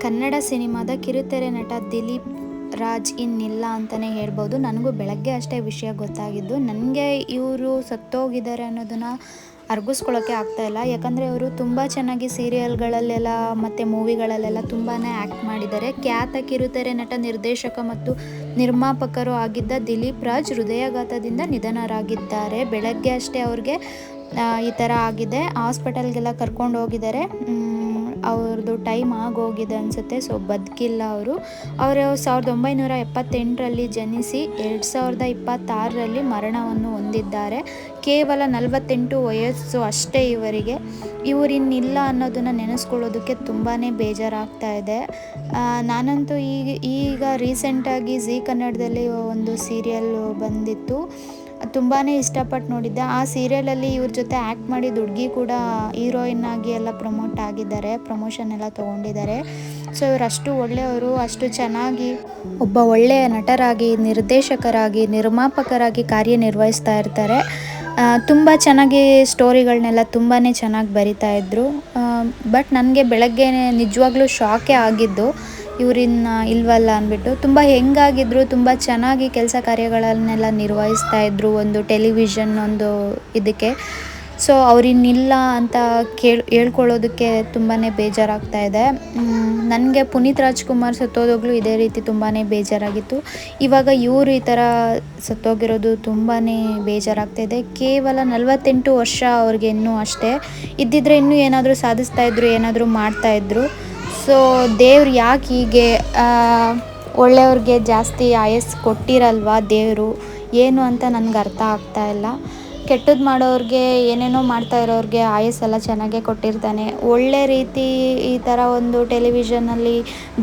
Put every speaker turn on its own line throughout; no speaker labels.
ಕನ್ನಡ ಸಿನಿಮಾದ ಕಿರುತೆರೆ ನಟ ದಿಲೀಪ್ ರಾಜ್ ಇನ್ನಿಲ್ಲ ಅಂತಲೇ ಹೇಳ್ಬೋದು. ನನಗೂ ಬೆಳಗ್ಗೆ ಅಷ್ಟೇ ವಿಷಯ ಗೊತ್ತಾಗಿದ್ದು. ನನಗೆ ಇವರು ಸತ್ತೋಗಿದ್ದಾರೆ ಅನ್ನೋದನ್ನು ಅರ್ಗಿಸ್ಕೊಳ್ಳೋಕ್ಕೆ ಆಗ್ತಾಯಿಲ್ಲ. ಯಾಕಂದರೆ ಅವರು ತುಂಬ ಚೆನ್ನಾಗಿ ಸೀರಿಯಲ್ಗಳಲ್ಲೆಲ್ಲ ಮತ್ತು ಮೂವಿಗಳಲ್ಲೆಲ್ಲ ತುಂಬಾ ಆ್ಯಕ್ಟ್ ಮಾಡಿದ್ದಾರೆ. ಖ್ಯಾತ ಕಿರುತೆರೆ ನಟ, ನಿರ್ದೇಶಕ ಮತ್ತು ನಿರ್ಮಾಪಕರು ಆಗಿದ್ದ ದಿಲೀಪ್ ರಾಜ್ ಹೃದಯಾಘಾತದಿಂದ ನಿಧನರಾಗಿದ್ದಾರೆ. ಬೆಳಗ್ಗೆ ಅಷ್ಟೇ ಅವ್ರಿಗೆ ಈ ಥರ ಆಗಿದೆ. ಹಾಸ್ಪಿಟಲ್ಗೆಲ್ಲ ಕರ್ಕೊಂಡು ಹೋಗಿದ್ದಾರೆ. ಅವ್ರದ್ದು ಟೈಮ್ ಆಗೋಗಿದೆ ಅನಿಸುತ್ತೆ. ಸೊ ಬದುಕಿಲ್ಲ ಅವರು 1978ರಲ್ಲಿ ಜನಿಸಿ 2026ರಲ್ಲಿ ಮರಣವನ್ನು ಹೊಂದಿದ್ದಾರೆ. ಕೇವಲ 48 ವಯಸ್ಸು ಅಷ್ಟೇ ಇವರಿಗೆ. ಇವರಿನ್ನಿಲ್ಲ ಅನ್ನೋದನ್ನು ನೆನೆಸ್ಕೊಳ್ಳೋದಕ್ಕೆ ತುಂಬಾ ಬೇಜಾರಾಗ್ತಾ ಇದೆ. ನಾನಂತೂ ಈಗ ರೀಸೆಂಟಾಗಿ ಝೀ ಕನ್ನಡದಲ್ಲಿ ಒಂದು ಸೀರಿಯಲ್ ಬಂದಿತ್ತು, ತುಂಬಾ ಇಷ್ಟಪಟ್ಟು ನೋಡಿದ್ದೆ. ಆ ಸೀರಿಯಲಲ್ಲಿ ಇವ್ರ ಜೊತೆ ಆ್ಯಕ್ಟ್ ಮಾಡಿದ ಹುಡುಗಿ ಕೂಡ ಹೀರೋಯಿನ್ ಆಗಿ ಎಲ್ಲ ಪ್ರಮೋಟ್ ಆಗಿದ್ದಾರೆ, ಪ್ರಮೋಷನ್ ಎಲ್ಲ ತೊಗೊಂಡಿದ್ದಾರೆ. ಸೊ ಇವರು ಅಷ್ಟು ಒಳ್ಳೆಯವರು, ಅಷ್ಟು ಚೆನ್ನಾಗಿ ಒಬ್ಬ ಒಳ್ಳೆಯ ನಟರಾಗಿ, ನಿರ್ದೇಶಕರಾಗಿ, ನಿರ್ಮಾಪಕರಾಗಿ ಕಾರ್ಯನಿರ್ವಹಿಸ್ತಾ ಇರ್ತಾರೆ. ತುಂಬ ಚೆನ್ನಾಗಿ ಸ್ಟೋರಿಗಳನ್ನೆಲ್ಲ ತುಂಬಾ ಚೆನ್ನಾಗಿ ಬರಿತಾಯಿದ್ರು. ಬಟ್ ನನಗೆ ಬೆಳಗ್ಗೆ ನಿಜವಾಗ್ಲೂ ಶಾಕೇ ಆಗಿದ್ದು ಇವರಿನ್ನ ಇಲ್ವಲ್ಲ ಅಂದ್ಬಿಟ್ಟು. ತುಂಬ ಹೆಂಗಾಗಿದ್ರು, ತುಂಬ ಚೆನ್ನಾಗಿ ಕೆಲಸ ಕಾರ್ಯಗಳನ್ನೆಲ್ಲ ನಿರ್ವಹಿಸ್ತಾಯಿದ್ರು ಒಂದು ಟೆಲಿವಿಷನ್ ಒಂದು ಇದಕ್ಕೆ. ಸೊ ಅವರಿನ್ನಿಲ್ಲ ಅಂತ ಹೇಳ್ಕೊಳ್ಳೋದಕ್ಕೆ ತುಂಬಾ ಬೇಜಾರಾಗ್ತಾ ಇದೆ. ನನಗೆ ಪುನೀತ್ ರಾಜ್ಕುಮಾರ್ ಸತ್ತೋದಾಗಲೂ ಇದೇ ರೀತಿ ತುಂಬಾ ಬೇಜಾರಾಗಿತ್ತು. ಇವಾಗ ಇವರು ಈ ಥರ ಸತ್ತೋಗಿರೋದು ತುಂಬಾ ಬೇಜಾರಾಗ್ತಾಯಿದೆ. ಕೇವಲ 48 ವರ್ಷ ಅವ್ರಿಗೆ ಇನ್ನೂ ಅಷ್ಟೇ. ಇದ್ದಿದ್ರೆ ಇನ್ನೂ ಏನಾದರೂ ಸಾಧಿಸ್ತಾಯಿದ್ರು, ಏನಾದರೂ ಮಾಡ್ತಾಯಿದ್ರು. ಸೊ ದೇವ್ರು ಯಾಕೆ ಹೀಗೆ ಒಳ್ಳೆಯವ್ರಿಗೆ ಜಾಸ್ತಿ ಆಯಸ್ಸು ಕೊಟ್ಟಿರಲ್ವಾ ದೇವರು, ಏನು ಅಂತ ನನಗೆ ಅರ್ಥ ಆಗ್ತಾಯಿಲ್ಲ. ಕೆಟ್ಟದ್ದು ಮಾಡೋರಿಗೆ, ಏನೇನೋ ಮಾಡ್ತಾ ಇರೋರಿಗೆ ಆಯಸ್ಸೆಲ್ಲ ಚೆನ್ನಾಗೇ ಕೊಟ್ಟಿರ್ತಾನೆ. ಒಳ್ಳೆ ರೀತಿ ಈ ಥರ ಒಂದು ಟೆಲಿವಿಷನಲ್ಲಿ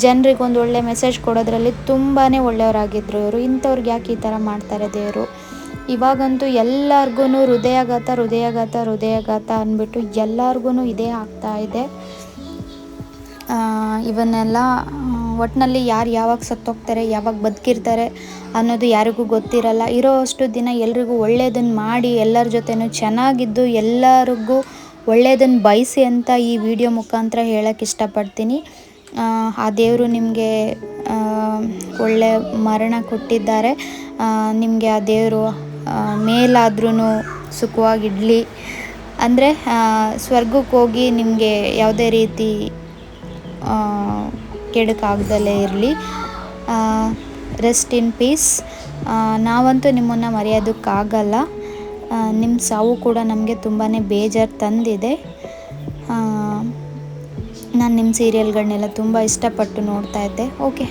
ಜನರಿಗೊಂದು ಒಳ್ಳೆ ಮೆಸೇಜ್ ಕೊಡೋದ್ರಲ್ಲಿ ತುಂಬಾ ಒಳ್ಳೆಯವರಾಗಿದ್ದರು ಇವರು. ಇಂಥವ್ರಿಗೆ ಯಾಕೆ ಈ ಥರ ಮಾಡ್ತಾರೆ ದೇವರು. ಇವಾಗಂತೂ ಎಲ್ಲರಿಗೂ ಹೃದಯಾಘಾತ ಅಂದ್ಬಿಟ್ಟು ಎಲ್ಲರಿಗೂ ಇದೇ ಆಗ್ತಾಯಿದೆ. ಇವನ್ನೆಲ್ಲ ಒಟ್ಟಿನಲ್ಲಿ ಯಾರು ಯಾವಾಗ ಸತ್ತೋಗ್ತಾರೆ, ಯಾವಾಗ ಬದುಕಿರ್ತಾರೆ ಅನ್ನೋದು ಯಾರಿಗೂ ಗೊತ್ತಿರಲ್ಲ. ಇರೋ ಅಷ್ಟು ದಿನ ಎಲ್ರಿಗೂ ಒಳ್ಳೆಯದನ್ನು ಮಾಡಿ, ಎಲ್ಲರ ಜೊತೆನೂ ಚೆನ್ನಾಗಿದ್ದು, ಎಲ್ಲರಿಗೂ ಒಳ್ಳೆಯದನ್ನು ಬಯಸಿ ಅಂತ ಈ ವಿಡಿಯೋ ಮುಖಾಂತರ ಹೇಳೋಕ್ಕೆ ಇಷ್ಟಪಡ್ತೀನಿ. ಆ ದೇವರು ನಿಮಗೆ ಒಳ್ಳೆ ಮರಣ ಕೊಟ್ಟಿದ್ದಾರೆ. ನಿಮಗೆ ಆ ದೇವರು ಮೇಲಾದ್ರೂ ಸುಖವಾಗಿಡಲಿ. ಅಂದರೆ ಸ್ವರ್ಗಕ್ಕೆ ಹೋಗಿ ನಿಮಗೆ ಯಾವುದೇ ರೀತಿ ಕೆಡುಕಾಗ್ದಲೇ ಇರಲಿ. Rest in peace. ನಾವಂತೂ ನಿಮ್ಮನ್ನು ಮರೆಯೋದಕ್ಕಾಗಲ್ಲ. ನಿಮ್ಮ ಸಾವು ಕೂಡ ನಮಗೆ ತುಂಬಾ ಬೇಜಾರು ತಂದಿದೆ. ನಾನು ನಿಮ್ಮ ಸೀರಿಯಲ್ಗಳನ್ನೆಲ್ಲ ತುಂಬ ಇಷ್ಟಪಟ್ಟು ನೋಡ್ತಾ ಇದ್ದೆ. ಓಕೆ.